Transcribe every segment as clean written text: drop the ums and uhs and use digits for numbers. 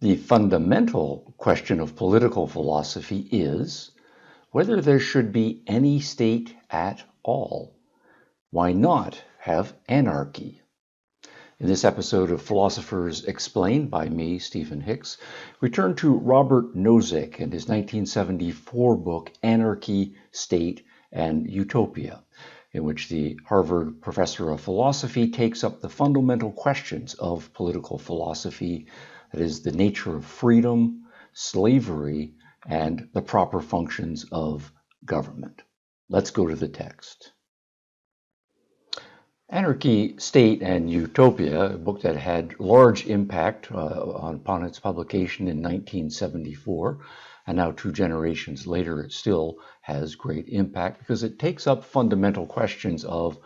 The fundamental question of political philosophy is whether there should be any state at all. Why not have anarchy? In this episode of Philosophers Explained by me, Stephen Hicks, we turn to Robert Nozick and his 1974 book, Anarchy, State, and Utopia, in which the Harvard professor of philosophy takes up the fundamental questions of political philosophy, that is, the nature of freedom, slavery, and the proper functions of government. Let's go to the text. Anarchy, State, and Utopia, a book that had large impact upon its publication in 1974, and now 2 generations later it still has great impact because it takes up fundamental questions of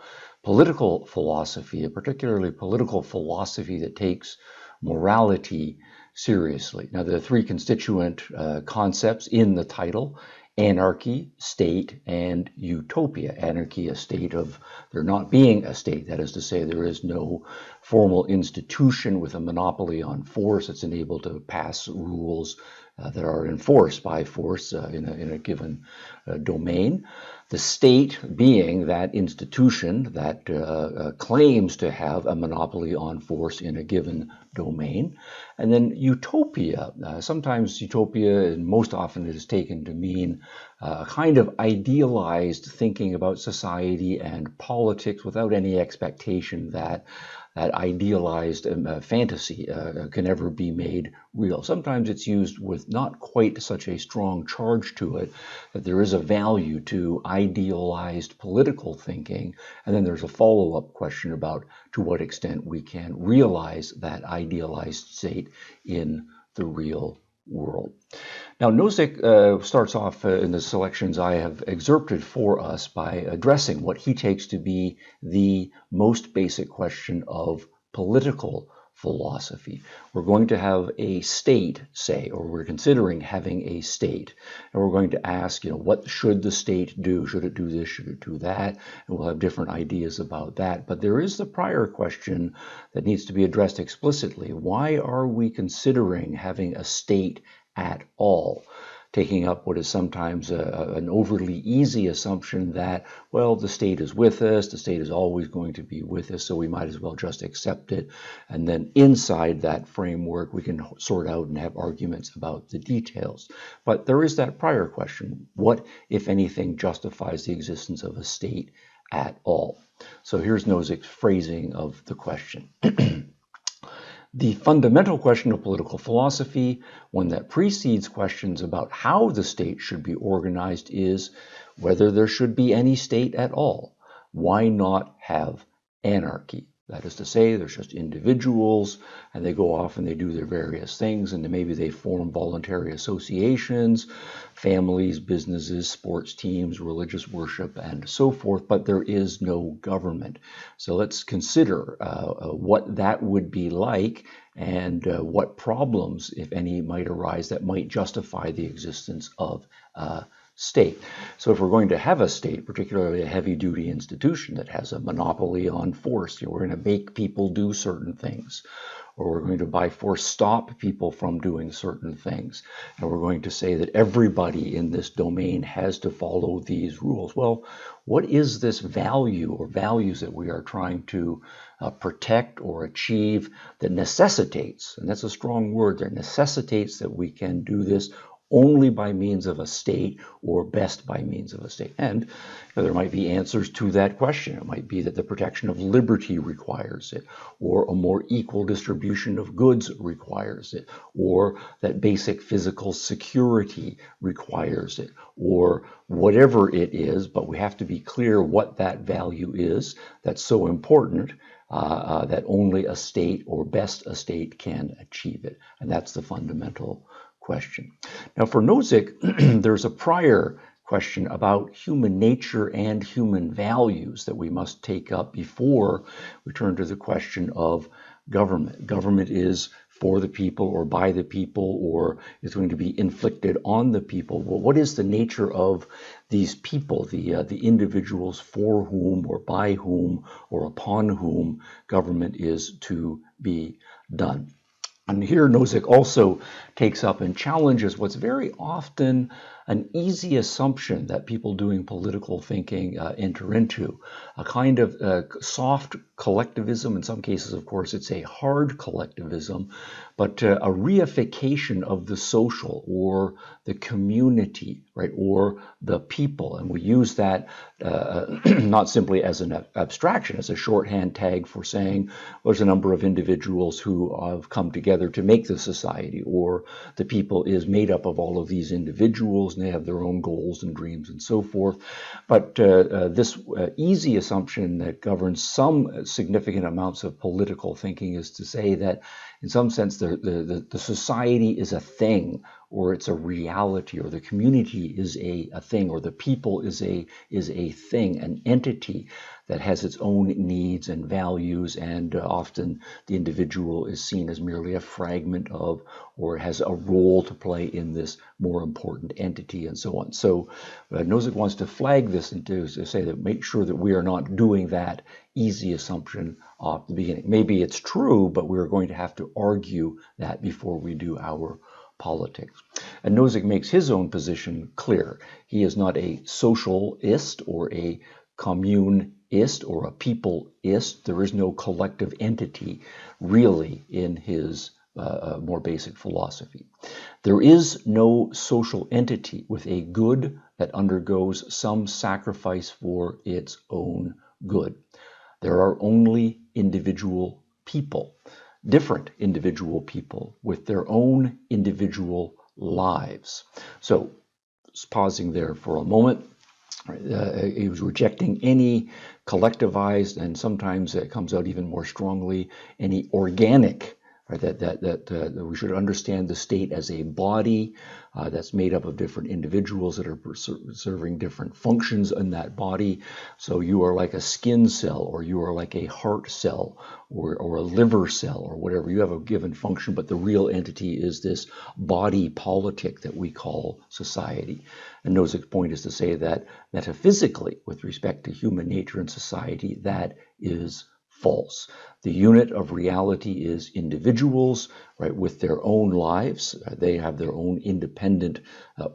political philosophy, particularly political philosophy that takes morality seriously. Now, there are 3 constituent concepts in the title: anarchy, state, and utopia. Anarchy, a state of there not being a state. That is to say, there is no formal institution with a monopoly on force that's enabled to pass rules that are enforced by force in a given domain. The state being that institution that claims to have a monopoly on force in a given domain. And then utopia. Sometimes utopia, and most often it is taken to mean a kind of idealized thinking about society and politics without any expectation that that idealized fantasy can ever be made real. Sometimes it's used with not quite such a strong charge to it, that there is a value to idealized political thinking, and then there's a follow-up question about to what extent we can realize that idealized state in the real world. Now, Nozick starts off in the selections I have excerpted for us by addressing what he takes to be the most basic question of political philosophy. We're going to have a state, say, or we're considering having a state, and we're going to ask, what should the state do? Should it do this? Should it do that? And we'll have different ideas about that. But there is the prior question that needs to be addressed explicitly. Why are we considering having a state at all? Taking up what is sometimes an overly easy assumption that, well, the state is with us, the state is always going to be with us, so we might as well just accept it. And then inside that framework, we can sort out and have arguments about the details. But there is that prior question: what, if anything, justifies the existence of a state at all? So here's Nozick's phrasing of the question. The fundamental question of political philosophy, one that precedes questions about how the state should be organized, is whether there should be any state at all. Why not have anarchy? That is to say, there's just individuals, and they go off and they do their various things, and maybe they form voluntary associations, families, businesses, sports teams, religious worship, and so forth, but there is no government. So let's consider what that would be like and what problems, if any, might arise that might justify the existence of state. So if we're going to have a state, particularly a heavy-duty institution that has a monopoly on force, we're going to make people do certain things, or we're going to by force stop people from doing certain things, and we're going to say that everybody in this domain has to follow these rules. Well, what is this value or values that we are trying to protect or achieve that necessitates, and that's a strong word there, necessitates that we can do this only by means of a state, or best by means of a state? And there might be answers to that question. It might be that the protection of liberty requires it, or a more equal distribution of goods requires it, or that basic physical security requires it, or whatever it is, but we have to be clear what that value is that's so important that only a state, or best a state, can achieve it. And that's the fundamental question. Now, for Nozick, there's a prior question about human nature and human values that we must take up before we turn to the question of government. Government is for the people, or by the people, or is going to be inflicted on the people. Well, what is the nature of these people, the individuals for whom, or by whom, or upon whom government is to be done? And here Nozick also takes up and challenges what's very often an easy assumption that people doing political thinking enter into, a kind of soft collectivism. In some cases, of course, it's a hard collectivism, but a reification of the social or the community, right, or the people. And we use that not simply as an abstraction, as a shorthand tag for saying there's a number of individuals who have come together to make the society, or the people is made up of all of these individuals and they have their own goals and dreams and so forth. But this easy assumption that governs some significant amounts of political thinking is to say that in some sense the society is a thing, or it's a reality, or the community is a thing, or the people is a thing, an entity that has its own needs and values, and often the individual is seen as merely a fragment of, or has a role to play in this more important entity, and so on. So Nozick wants to flag this and to say that make sure that we are not doing that easy assumption off the beginning. Maybe it's true, but we're going to have to argue that before we do our politics. And Nozick makes his own position clear. He is not a socialist or a communist or a peopleist. There is no collective entity really in his more basic philosophy. There is no social entity with a good that undergoes some sacrifice for its own good. There are only individual people, different individual people with their own individual lives. So, pausing there for a moment, he was rejecting any collectivized, and sometimes it comes out even more strongly, any organic. Right, that we should understand the state as a body that's made up of different individuals that are serving different functions in that body. So you are like a skin cell, or you are like a heart cell, or a liver cell, or whatever. You have a given function, but the real entity is this body politic that we call society. And Nozick's point is to say that metaphysically, with respect to human nature and society, that is false. The unit of reality is individuals, right, with their own lives. They have their own independent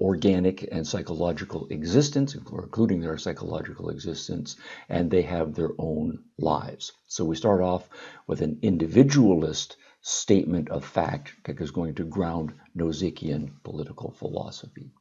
organic and psychological existence, including their psychological existence, and they have their own lives. So we start off with an individualist statement of fact that is going to ground Nozickian political philosophy.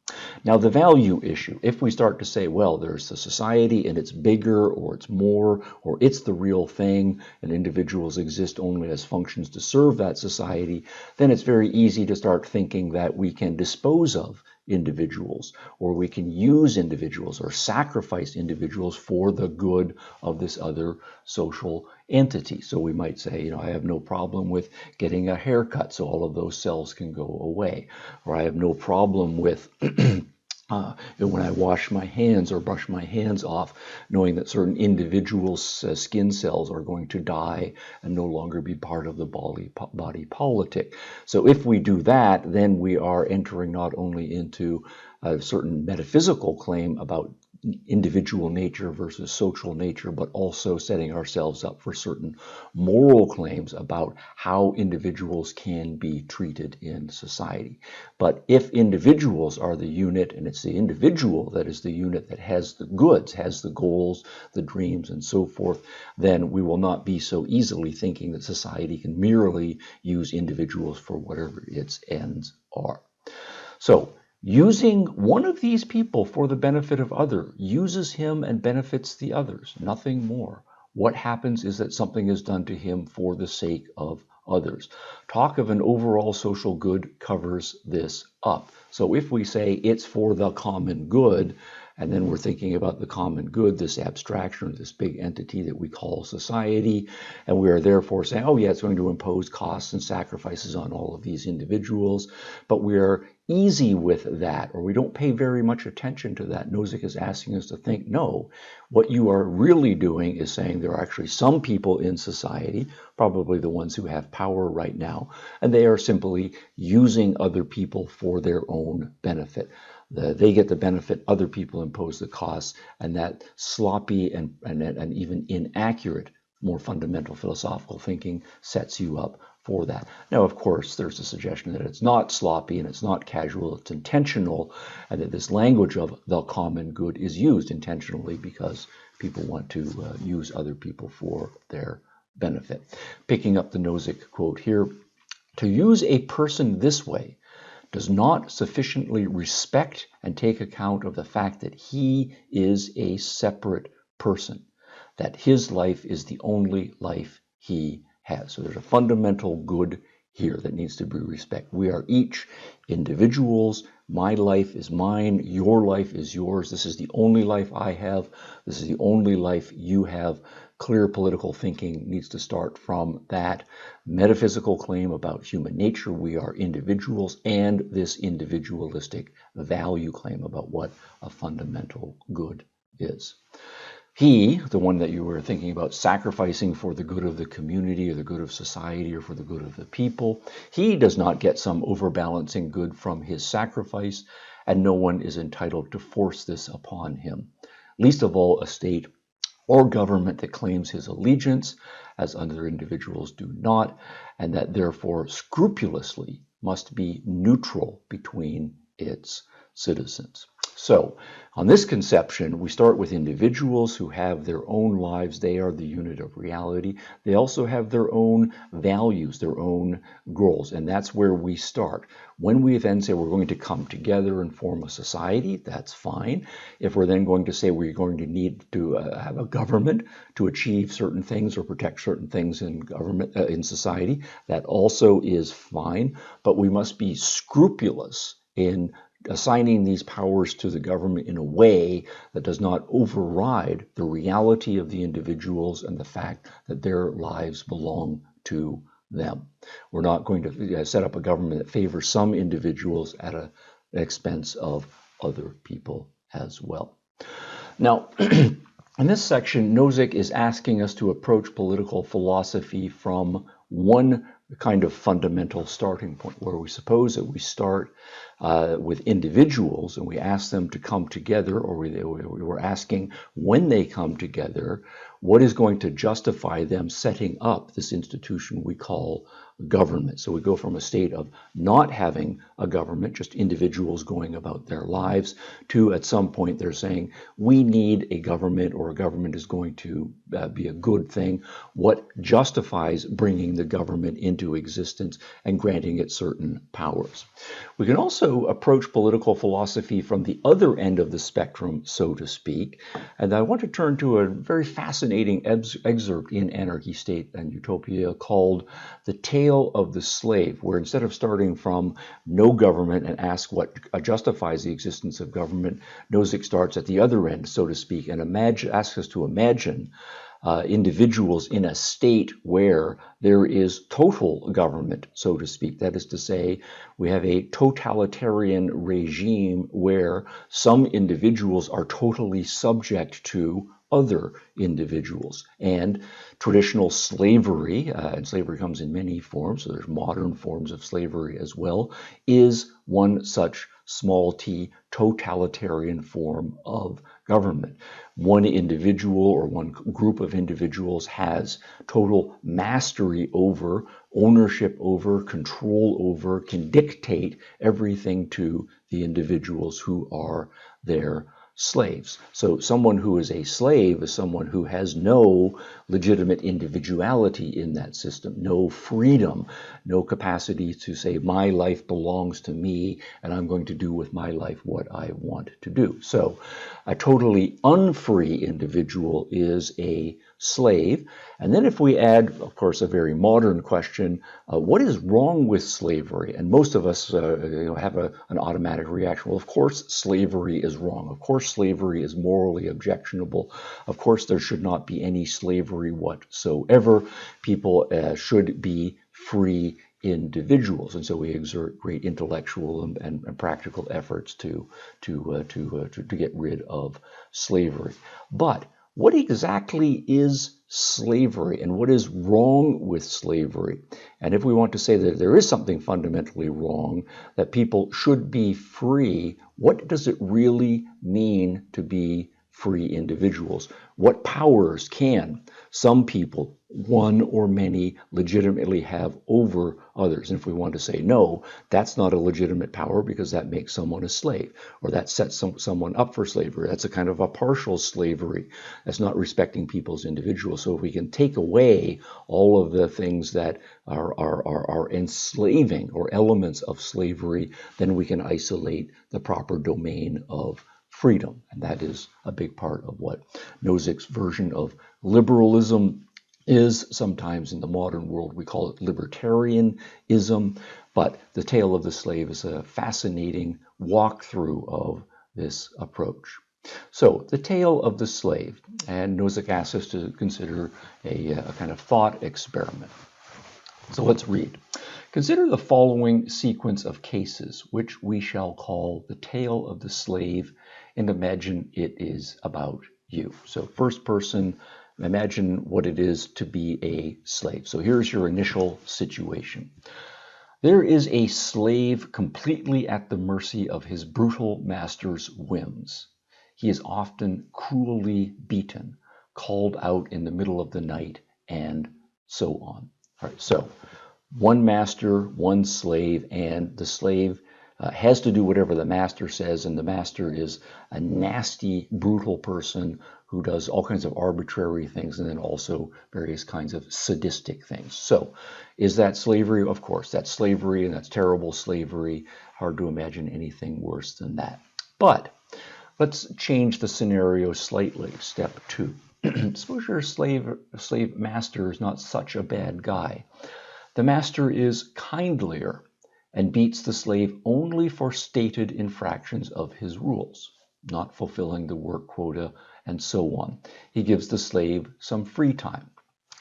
Now, the value issue, if we start to say, well, there's the society and it's bigger, or it's more, or it's the real thing, and individuals exist only as functions to serve that society, then it's very easy to start thinking that we can dispose of individuals, or we can use individuals or sacrifice individuals for the good of this other social entity. So we might say, I have no problem with getting a haircut so all of those cells can go away, or I have no problem with when I wash my hands or brush my hands off, knowing that certain individuals' skin cells are going to die and no longer be part of the body politic. So if we do that, then we are entering not only into a certain metaphysical claim about individual nature versus social nature, but also setting ourselves up for certain moral claims about how individuals can be treated in society. But if individuals are the unit, and it's the individual that is the unit that has the goods, has the goals, the dreams, and so forth, then we will not be so easily thinking that society can merely use individuals for whatever its ends are. So, using one of these people for the benefit of other uses him and benefits the others, nothing more. What happens is that something is done to him for the sake of others. Talk of an overall social good covers this up. So if we say it's for the common good, and then we're thinking about the common good, this abstraction, this big entity that we call society, and we are therefore saying, oh yeah, it's going to impose costs and sacrifices on all of these individuals, but we are easy with that, or we don't pay very much attention to that. Nozick is asking us to think, no, what you are really doing is saying there are actually some people in society, probably the ones who have power right now, and they are simply using other people for their own benefit. They get the benefit, other people impose the costs, and that sloppy and even inaccurate, more fundamental philosophical thinking sets you up for that. Now, of course, there's a suggestion that it's not sloppy and it's not casual, it's intentional, and that this language of the common good is used intentionally because people want to use other people for their benefit. Picking up the Nozick quote here, to use a person this way does not sufficiently respect and take account of the fact that he is a separate person, that his life is the only life he has. So there's a fundamental good here that needs to be respected. We are each individuals. My life is mine. Your life is yours. This is the only life I have. This is the only life you have. Clear political thinking needs to start from that metaphysical claim about human nature. We are individuals, and this individualistic value claim about what a fundamental good is. He, the one that you were thinking about sacrificing for the good of the community or the good of society or for the good of the people, he does not get some overbalancing good from his sacrifice, and no one is entitled to force this upon him. Least of all a state or government that claims his allegiance, as other individuals do not, and that therefore scrupulously must be neutral between its citizens. So, on this conception, we start with individuals who have their own lives. They are the unit of reality. They also have their own values, their own goals, and that's where we start. When we then say we're going to come together and form a society, that's fine. If we're then going to say we're going to need to have a government to achieve certain things or protect certain things in government, in society, that also is fine. But we must be scrupulous in assigning these powers to the government in a way that does not override the reality of the individuals and the fact that their lives belong to them. We're not going to set up a government that favors some individuals at an expense of other people as well. Now, in this section, Nozick is asking us to approach political philosophy from one kind of fundamental starting point, where we suppose that we start with individuals and we ask them to come together, or we're asking when they come together, what is going to justify them setting up this institution we call government. So we go from a state of not having a government, just individuals going about their lives, to at some point they're saying we need a government, or a government is going to be a good thing. What justifies bringing the government into existence and granting it certain powers? We can also approach political philosophy from the other end of the spectrum, so to speak. And I want to turn to a very fascinating excerpt in Anarchy, State, and Utopia called The Tale of the Slave, where instead of starting from no government and ask what justifies the existence of government, Nozick starts at the other end, so to speak, and asks us to imagine individuals in a state where there is total government, so to speak. That is to say, we have a totalitarian regime where some individuals are totally subject to other individuals. And traditional slavery, and slavery comes in many forms, so there's modern forms of slavery as well, is one such small t totalitarian form of government. One individual or one group of individuals has total mastery over, ownership over, control over, can dictate everything to the individuals who are their slaves. So someone who is a slave is someone who has no legitimate individuality in that system, no freedom, no capacity to say my life belongs to me and I'm going to do with my life what I want to do. So a totally unfree individual is a slave. And then if we add, of course, a very modern question, what is wrong with slavery? And most of us have an automatic reaction. Well, of course, slavery is wrong. Of course, slavery is morally objectionable. Of course, there should not be any slavery whatsoever. People should be free individuals, and so we exert great intellectual and practical efforts to get rid of slavery. But what exactly is slavery, and what is wrong with slavery? And if we want to say that there is something fundamentally wrong, that people should be free, what does it really mean to be free individuals. What powers can some people, one or many, legitimately have over others? And if we want to say no, that's not a legitimate power because that makes someone a slave, or that sets someone up for slavery. That's a kind of a partial slavery. That's not respecting people's individuals. So if we can take away all of the things that are enslaving or elements of slavery, then we can isolate the proper domain of freedom. And that is a big part of what Nozick's version of liberalism is. Sometimes in the modern world we call it libertarianism, but the tale of the slave is a fascinating walkthrough of this approach. So the tale of the slave, and Nozick asks us to consider a kind of thought experiment. So let's read. Consider the following sequence of cases, which we shall call the tale of the slave, and imagine it is about you. So first person, imagine what it is to be a slave. So here's your initial situation. There is a slave completely at the mercy of his brutal master's whims. He is often cruelly beaten, called out in the middle of the night, and so on. All right, so one master, one slave, and the slave has to do whatever the master says, and the master is a nasty, brutal person who does all kinds of arbitrary things and then also various kinds of sadistic things. So is that slavery? Of course, that's slavery, and that's terrible slavery. Hard to imagine anything worse than that. But let's change the scenario slightly. Step 2. Suppose your slave master is not such a bad guy. The master is kindlier and beats the slave only for stated infractions of his rules, not fulfilling the work quota, and so on. He gives the slave some free time.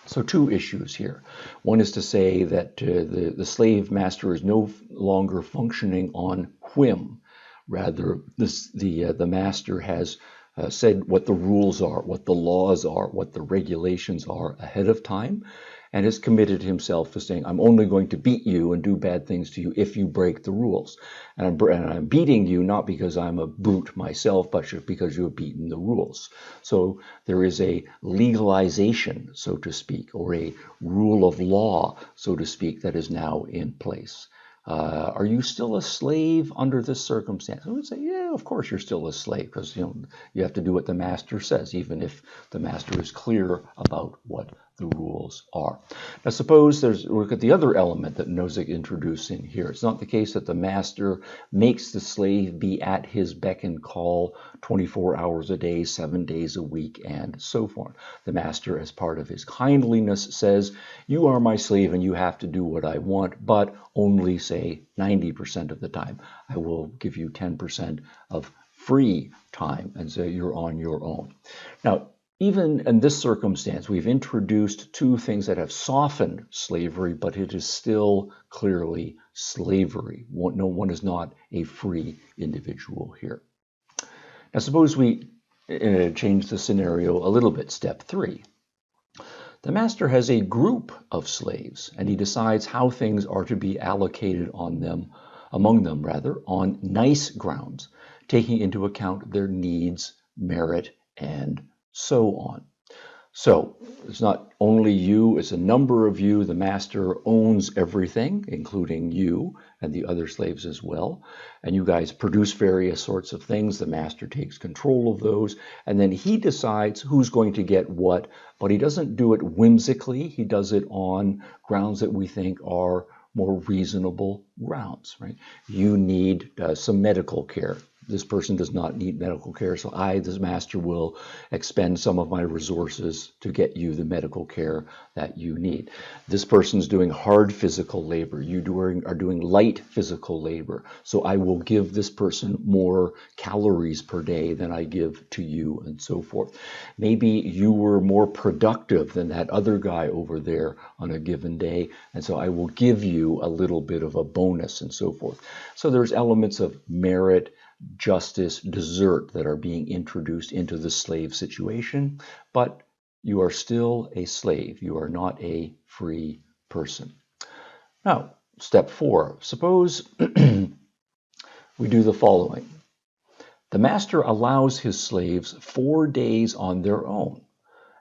So two issues here. One is to say that the slave master is no longer functioning on whim. Rather, the master has said what the rules are, what the laws are, what the regulations are ahead of time, and has committed himself to saying, I'm only going to beat you and do bad things to you if you break the rules. And I'm beating you not because I'm a brute myself, but because you have beaten the rules. So there is a legalization, so to speak, or a rule of law, so to speak, that is now in place. Are you still a slave under this circumstance? I would say, yeah, of course you're still a slave, because you have to do what the master says, even if the master is clear about what the rules are. Now suppose look at the other element that Nozick introduced in here. It's not the case that the master makes the slave be at his beck and call 24 hours a day, 7 days a week, and so forth. The master, as part of his kindliness, says, you are my slave and you have to do what I want, but only, say, 90% of the time. I will give you 10% of free time, and so you're on your own. Now, even in this circumstance, we've introduced two things that have softened slavery, but it is still clearly slavery. No one is not a free individual here. Now, suppose we change the scenario a little bit. Step 3. The master has a group of slaves, and he decides how things are to be allocated among them, on nice grounds, taking into account their needs, merit, and so on. So it's not only you, it's a number of you. The master owns everything, including you and the other slaves as well. And you guys produce various sorts of things. The master takes control of those, and then he decides who's going to get what, but he doesn't do it whimsically. He does it on grounds that we think are more reasonable grounds, right? You need some medical care. This person does not need medical care, so I, the master, will expend some of my resources to get you the medical care that you need. This person's doing hard physical labor. You are doing light physical labor, so I will give this person more calories per day than I give to you, and so forth. Maybe you were more productive than that other guy over there on a given day, and so I will give you a little bit of a bonus, and so forth. So there's elements of merit, justice, desert that are being introduced into the slave situation, but you are still a slave. You are not a free person. Now, step 4. Suppose we do the following. The master allows his slaves 4 days on their own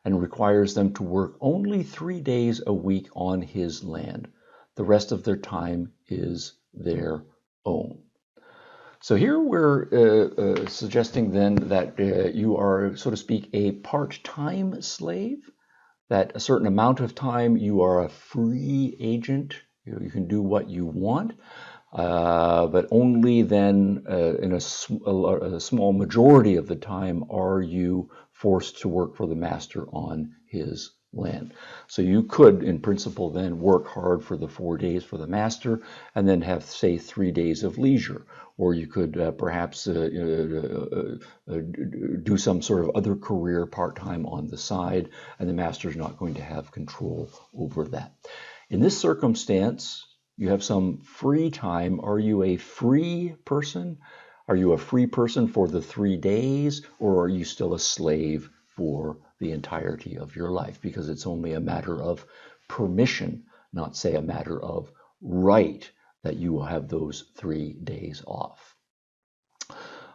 and requires them to work only 3 days a week on his land. The rest of their time is their own. So here we're suggesting then that you are, so to speak, a part-time slave, that a certain amount of time you are a free agent. You can do what you want, but only then in a small majority of the time are you forced to work for the master on his land. So you could, in principle, then work hard for the 4 days for the master and then have, say, 3 days of leisure. Or you could perhaps do some sort of other career part-time on the side, and the master's not going to have control over that. In this circumstance, you have some free time. Are you a free person? Are you a free person for the 3 days, or are you still a slave for the entirety of your life? Because it's only a matter of permission, not, say, a matter of right, that you will have those 3 days off.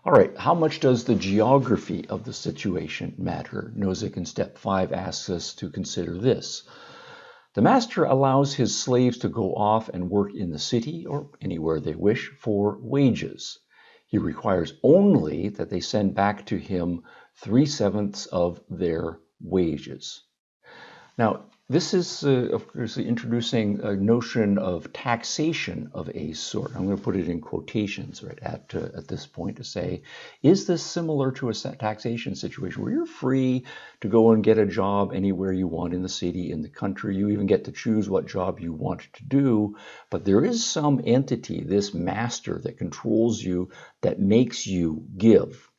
All right, how much does the geography of the situation matter? Nozick in step 5 asks us to consider this. The master allows his slaves to go off and work in the city or anywhere they wish for wages. He requires only that they send back to him 3/7 of their wages. Now, this is, of course, introducing a notion of taxation of a sort. I'm going to put it in quotations right at this point to say, is this similar to a taxation situation where you're free to go and get a job anywhere you want in the city, in the country? You even get to choose what job you want to do, but there is some entity, this master, that controls you, that makes you give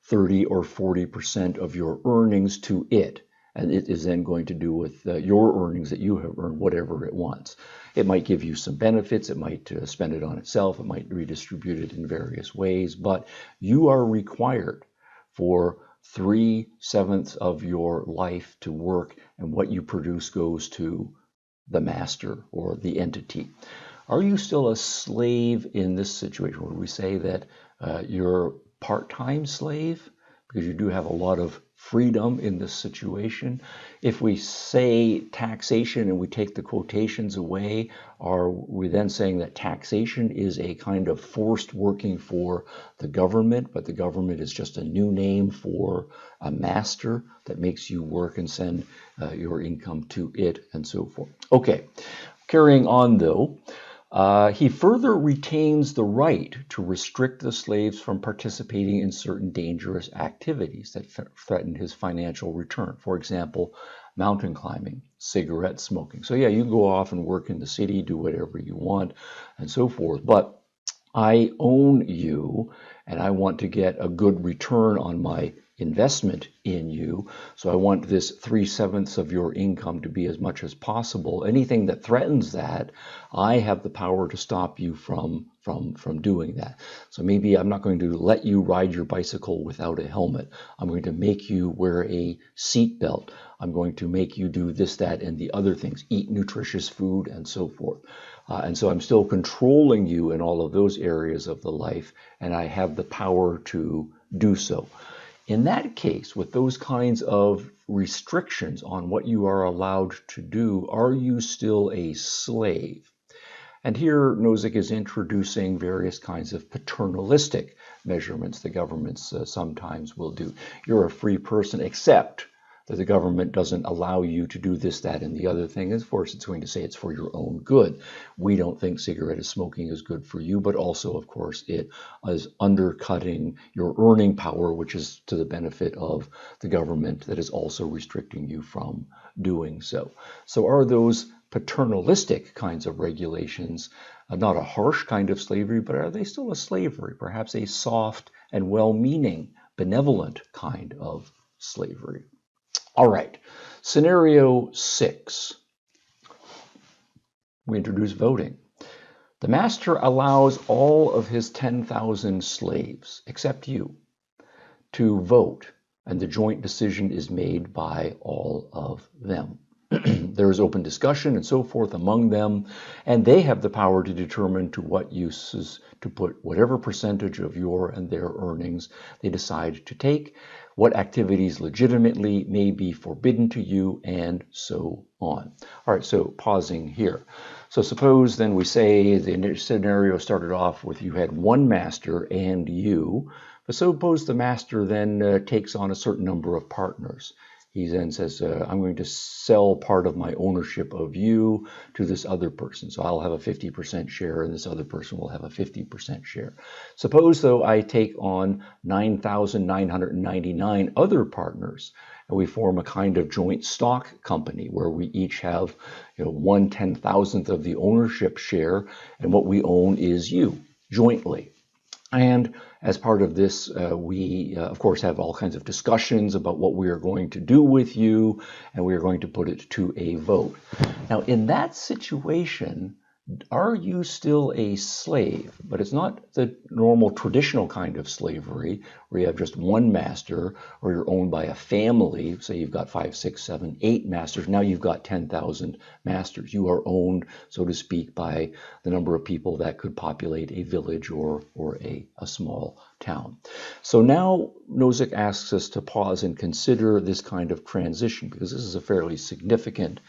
30 or 40% of your earnings to it. And it is then going to do with your earnings that you have earned whatever it wants. It might give you some benefits. It might spend it on itself. It might redistribute it in various ways. But you are required for 3/7 of your life to work, and what you produce goes to the master or the entity. Are you still a slave in this situation? Would we say that you're part-time slave? Because you do have a lot of freedom in this situation. If we say taxation and we take the quotations away, are we then saying that taxation is a kind of forced working for the government, but the government is just a new name for a master that makes you work and send your income to it and so forth? Okay, carrying on though. He further retains the right to restrict the slaves from participating in certain dangerous activities that threaten his financial return. For example, mountain climbing, cigarette smoking. So yeah, you go off and work in the city, do whatever you want, and so forth. But I own you, and I want to get a good return on my investment in you. So I want this 3/7 of your income to be as much as possible. Anything that threatens that, I have the power to stop you from doing that. So maybe I'm not going to let you ride your bicycle without a helmet. I'm going to make you wear a seat belt. I'm going to make you do this, that, and the other things, eat nutritious food, and so forth. And so I'm still controlling you in all of those areas of the life, and I have the power to do so. In that case, with those kinds of restrictions on what you are allowed to do, are you still a slave? And here Nozick is introducing various kinds of paternalistic measurements the governments sometimes will do. You're a free person, except that the government doesn't allow you to do this, that, and the other thing. Of course, it's going to say it's for your own good. We don't think cigarette smoking is good for you, but also, of course, it is undercutting your earning power, which is to the benefit of the government that is also restricting you from doing so. So are those paternalistic kinds of regulations not a harsh kind of slavery, but are they still a slavery, perhaps a soft and well-meaning, benevolent kind of slavery? All right, scenario 6. We introduce voting. The master allows all of his 10,000 slaves, except you, to vote, and the joint decision is made by all of them. There is open discussion and so forth among them, and they have the power to determine to what uses to put whatever percentage of your and their earnings they decide to take, what activities legitimately may be forbidden to you, and so on. All right, so pausing here. So suppose then we say the scenario started off with you had one master and you, but suppose the master then takes on a certain number of partners. He then says, I'm going to sell part of my ownership of you to this other person. So I'll have a 50% share and this other person will have a 50% share. Suppose, though, I take on 9,999 other partners and we form a kind of joint stock company where we each have 1/10,000th of the ownership share, and what we own is you jointly. And as part of this, we, of course, have all kinds of discussions about what we are going to do with you, and we are going to put it to a vote. Now, in that situation, are you still a slave? But it's not the normal traditional kind of slavery where you have just one master, or you're owned by a family. Say you've got 5, 6, 7, 8 masters. Now you've got 10,000 masters. You are owned, so to speak, by the number of people that could populate a village or a small town. So now Nozick asks us to pause and consider this kind of transition, because this is a fairly significant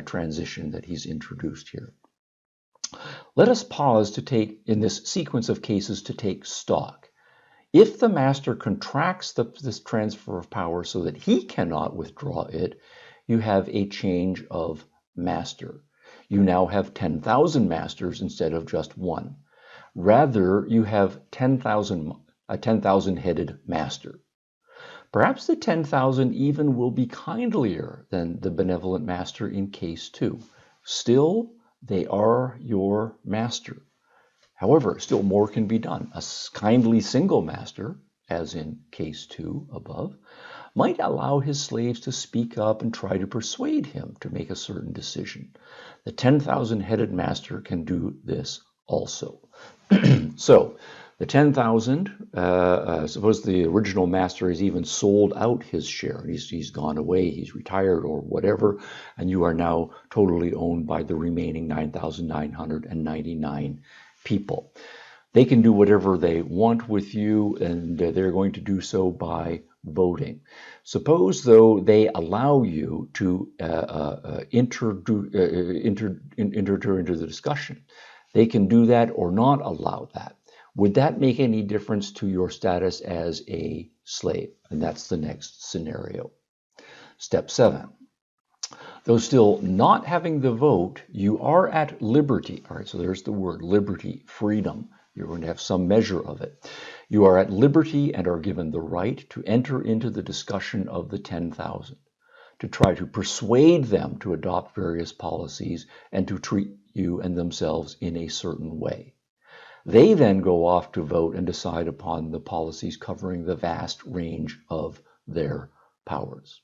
transition that he's introduced here. Let us pause to take, in this sequence of cases, to take stock. If the master contracts this transfer of power so that he cannot withdraw it, you have a change of master. You now have 10,000 masters instead of just one. Rather, you have a 10,000-headed master. Perhaps the 10,000 even will be kindlier than the benevolent master in case 2. Still, they are your master. However, still more can be done. A kindly single master, as in case 2 above, might allow his slaves to speak up and try to persuade him to make a certain decision. The 10,000-headed master can do this also. So, the 10,000, suppose the original master has even sold out his share. He's gone away, he's retired or whatever, and you are now totally owned by the remaining 9,999 people. They can do whatever they want with you, and they're going to do so by voting. Suppose, though, they allow you to enter into the discussion. They can do that or not allow that. Would that make any difference to your status as a slave? And that's the next scenario. Step 7. Though still not having the vote, you are at liberty. All right, so there's the word liberty, freedom. You're going to have some measure of it. You are at liberty and are given the right to enter into the discussion of the 10,000, to try to persuade them to adopt various policies and to treat you and themselves in a certain way. They then go off to vote and decide upon the policies covering the vast range of their powers.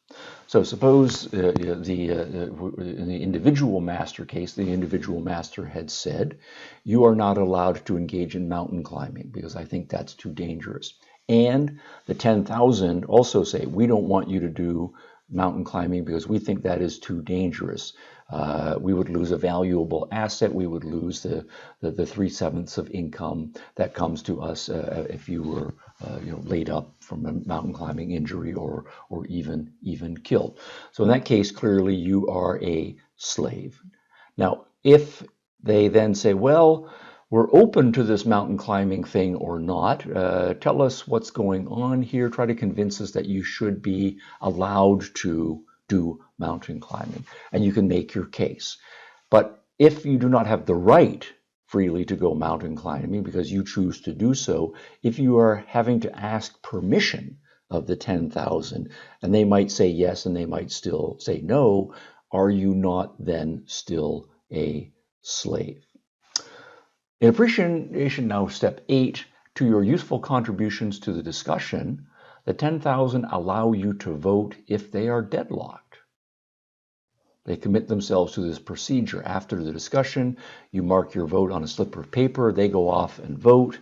So suppose in the individual master case, the individual master had said, you are not allowed to engage in mountain climbing because I think that's too dangerous. And the 10,000 also say, we don't want you to do mountain climbing because we think that is too dangerous. We would lose a valuable asset. We would lose the 3/7 of income that comes to us if you were laid up from a mountain climbing injury or even killed. So in that case, clearly you are a slave. Now, if they then say, well, we're open to this mountain climbing thing or not, tell us what's going on here, try to convince us that you should be allowed to do mountain climbing, and you can make your case. But if you do not have the right freely to go mountain climbing because you choose to do so, if you are having to ask permission of the 10,000, and they might say yes and they might still say no, are you not then still a slave? In appreciation now, step 8, to your useful contributions to the discussion, the 10,000 allow you to vote if they are deadlocked. They commit themselves to this procedure. After the discussion, you mark your vote on a slip of paper, they go off and vote.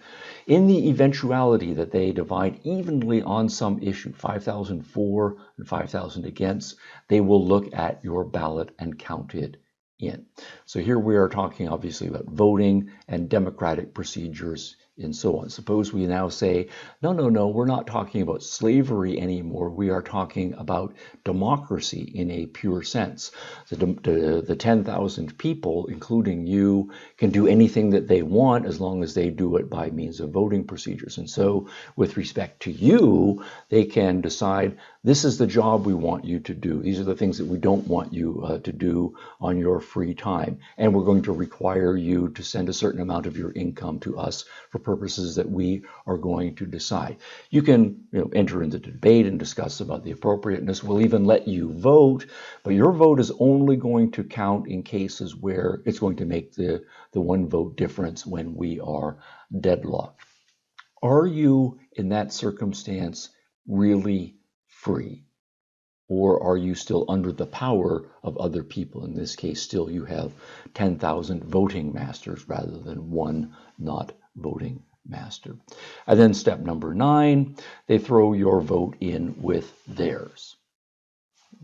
In the eventuality that they divide evenly on some issue, 5,000 for and 5,000 against, they will look at your ballot and count it in. So here we are talking obviously about voting and democratic procedures and so on. Suppose we now say, no, we're not talking about slavery anymore. We are talking about democracy in a pure sense. The 10,000 people, including you, can do anything that they want as long as they do it by means of voting procedures. And so with respect to you, they can decide, this is the job we want you to do. These are the things that we don't want you to do on your free time. And we're going to require you to send a certain amount of your income to us for purposes that we are going to decide. You can enter into debate and discuss about the appropriateness. We'll even let you vote, but your vote is only going to count in cases where it's going to make the one vote difference when we are deadlocked. Are you, in that circumstance, really free? Or are you still under the power of other people? In this case, still you have 10,000 voting masters rather than one not voting master. And then step number 9, they throw your vote in with theirs.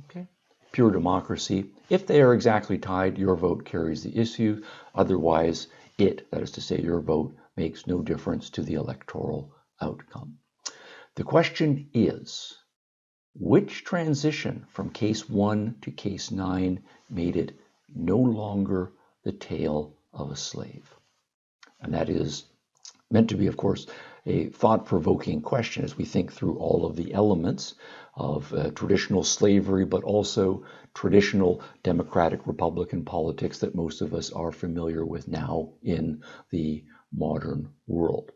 Okay. Pure democracy. If they are exactly tied, your vote carries the issue. Otherwise, that is to say, your vote makes no difference to the electoral outcome. The question is, which transition from case 1 to case 9 made it no longer the tale of a slave? And that is meant to be, of course, a thought-provoking question as we think through all of the elements of traditional slavery, but also traditional democratic republican politics that most of us are familiar with now in the modern world.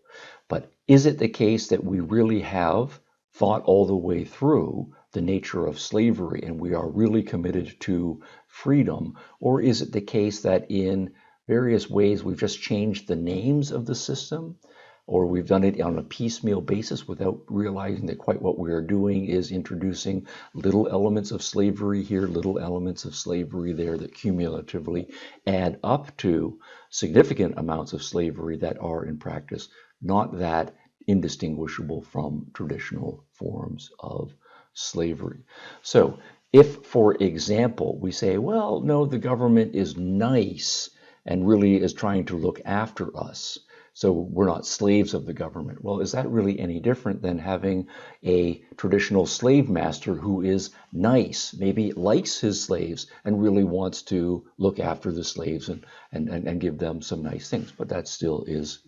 But is it the case that we really have thought all the way through the nature of slavery and we are really committed to freedom? Or is it the case that in various ways we've just changed the names of the system, or we've done it on a piecemeal basis without realizing that quite what we are doing is introducing little elements of slavery here, little elements of slavery there that cumulatively add up to significant amounts of slavery that are in practice not that indistinguishable from traditional forms of slavery. So if, for example, we say, well, no, the government is nice and really is trying to look after us, so we're not slaves of the government. Well, is that really any different than having a traditional slave master who is nice, maybe likes his slaves and really wants to look after the slaves and give them some nice things, but that still is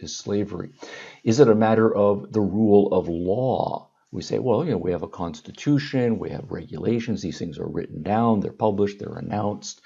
slavery. Is it a matter of the rule of law? We say, well, we have a constitution, we have regulations, these things are written down, they're published, they're announced.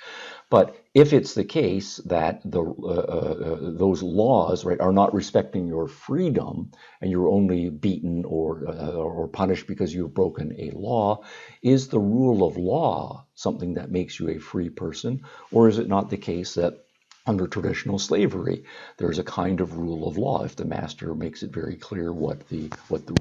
But if it's the case that those laws, right, are not respecting your freedom and you're only beaten or punished because you've broken a law, is the rule of law something that makes you a free person? Or is it not the case that under traditional slavery, there's a kind of rule of law if the master makes it very clear what the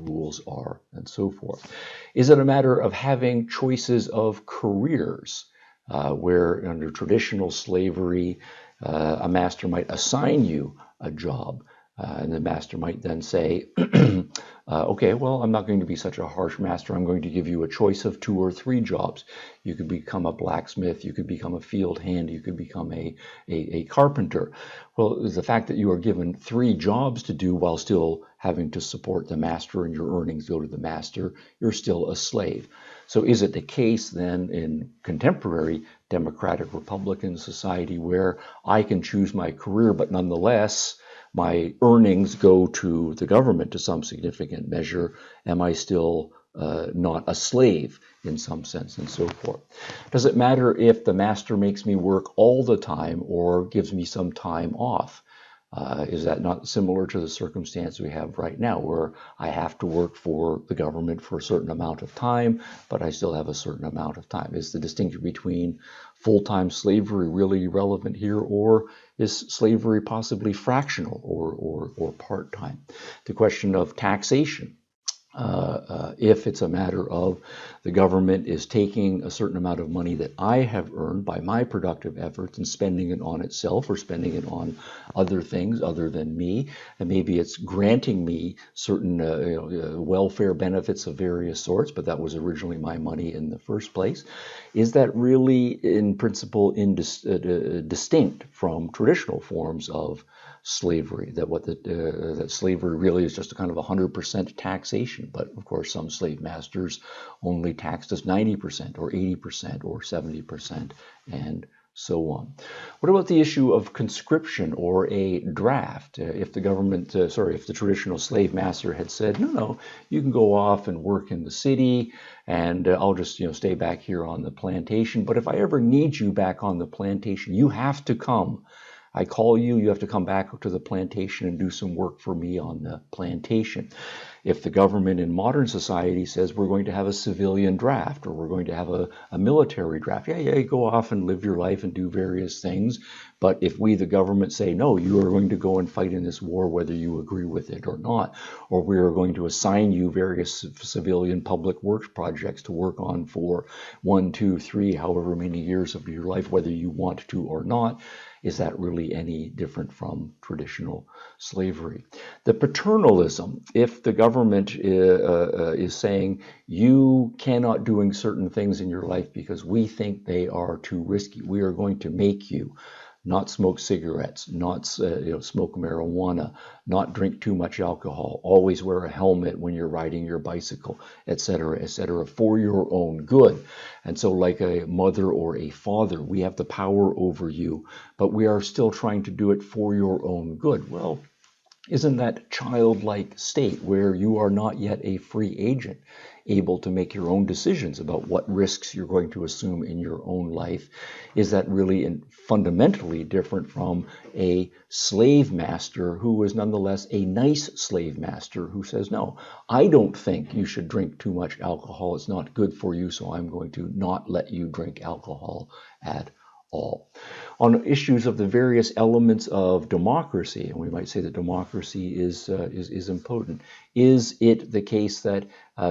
rules are and so forth? Is it a matter of having choices of careers where under traditional slavery, a master might assign you a job and the master might then say, okay, well, I'm not going to be such a harsh master. I'm going to give you a choice of 2 or 3 jobs. You could become a blacksmith, you could become a field hand, you could become a carpenter. Well, the fact that you are given 3 jobs to do while still having to support the master and your earnings go to the master, you're still a slave. So is it the case then in contemporary democratic republican society where I can choose my career, but nonetheless my earnings go to the government to some significant measure? Am I still not a slave in some sense and so forth? Does it matter if the master makes me work all the time or gives me some time off? Is that not similar to the circumstance we have right now where I have to work for the government for a certain amount of time, but I still have a certain amount of time? Is the distinction between full-time slavery really relevant here, or is slavery possibly fractional or part-time? The question of taxation. if it's a matter of the government is taking a certain amount of money that I have earned by my productive efforts and spending it on itself or spending it on other things other than me, and maybe it's granting me certain welfare benefits of various sorts, but that was originally my money in the first place. Is that really in principle distinct from traditional forms of slavery, that slavery really is just a kind of 100% taxation, but of course some slave masters only taxed us 90% or 80% or 70% and so on. What about the issue of conscription or a draft? If the government, if the traditional slave master had said, no, you can go off and work in the city and I'll just stay back here on the plantation, but if I ever need you back on the plantation, you have to come. I call you, you have to come back to the plantation and do some work for me on the plantation. If the government in modern society says we're going to have a civilian draft or we're going to have a military draft, you go off and live your life and do various things. But if we, the government, say, no, you are going to go and fight in this war whether you agree with it or not, or we are going to assign you various civilian public works projects to work on for 1, 2, 3, however many years of your life, whether you want to or not, is that really any different from traditional slavery? The paternalism, if the government is saying you cannot doing certain things in your life because we think they are too risky, we are going to make you not smoke cigarettes, not smoke marijuana, not drink too much alcohol, always wear a helmet when you're riding your bicycle, etc., for your own good. And so like a mother or a father, we have the power over you, but we are still trying to do it for your own good. Well, isn't that childlike state where you are not yet a free agent, able to make your own decisions about what risks you're going to assume in your own life? Is that really fundamentally different from a slave master who is nonetheless a nice slave master who says, no, I don't think you should drink too much alcohol. It's not good for you, so I'm going to not let you drink alcohol at all. On issues of the various elements of democracy, and we might say that democracy is impotent, is it the case that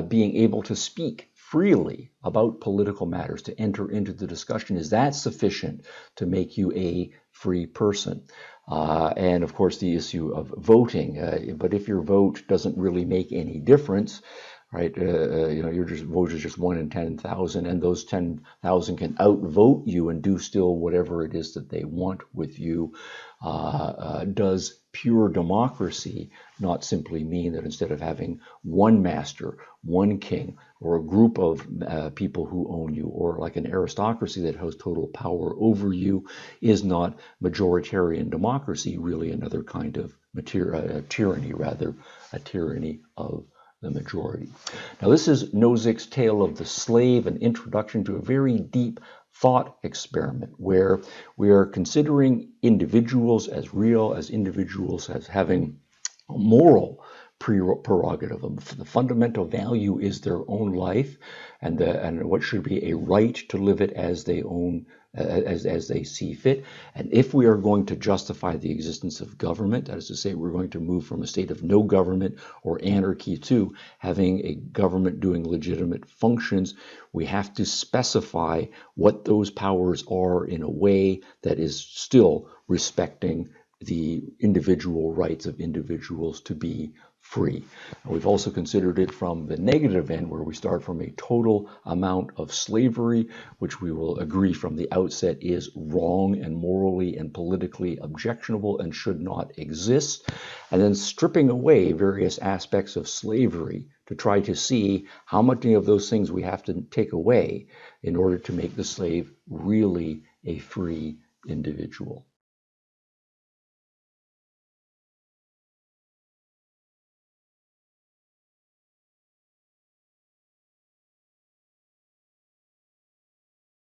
being able to speak freely about political matters, to enter into the discussion, is that sufficient to make you a free person? And of course the issue of voting, but if your vote doesn't really make any difference, right? Your vote is just 1 in 10,000, and those 10,000 can outvote you and do still whatever it is that they want with you. Does pure democracy not simply mean that instead of having one master, one king, or a group of people who own you, or like an aristocracy that has total power over you, is not majoritarian democracy really another kind of tyranny, rather a tyranny of the majority? Now, this is Nozick's Tale of the Slave, an introduction to a very deep thought experiment where we are considering individuals as real, as individuals as having a moral prerogative. The fundamental value is their own life, and what should be a right to live it as they own, as they see fit. And if we are going to justify the existence of government, that is to say, we're going to move from a state of no government or anarchy to having a government doing legitimate functions, we have to specify what those powers are in a way that is still respecting the individual rights of individuals to be free. And we've also considered it from the negative end, where we start from a total amount of slavery, which we will agree from the outset is wrong and morally and politically objectionable and should not exist, and then stripping away various aspects of slavery to try to see how many of those things we have to take away in order to make the slave really a free individual.